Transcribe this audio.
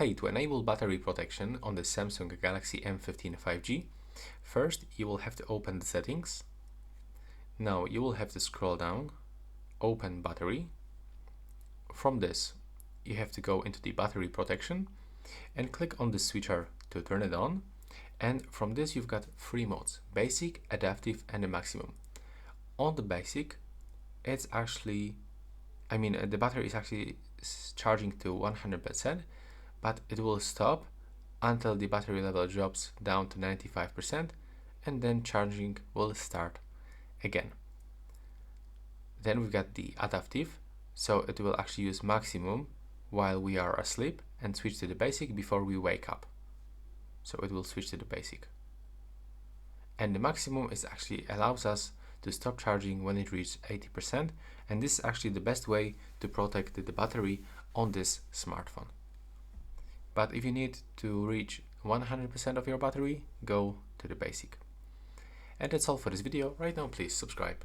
Hey, to enable battery protection on the Samsung Galaxy M15 5G, first you will have to open the settings. Now you will have to scroll down, open battery. From this, you have to go into the battery protection and click on the switcher to turn it on. And from this you've got three modes: basic, adaptive and the maximum. On the basic, it's actually, the battery is actually charging to 100%, but it will stop until the battery level drops down to 95%, and then charging will start again. Then we've got the adaptive, so it will actually use maximum while we are asleep and switch to the basic before we wake up. So it will switch to the basic. And the maximum is actually allows us to stop charging when it reaches 80%, and this is actually the best way to protect the battery on this smartphone. But if you need to reach 100% of your battery, go to the basic. And that's all for this video. Right now, please subscribe.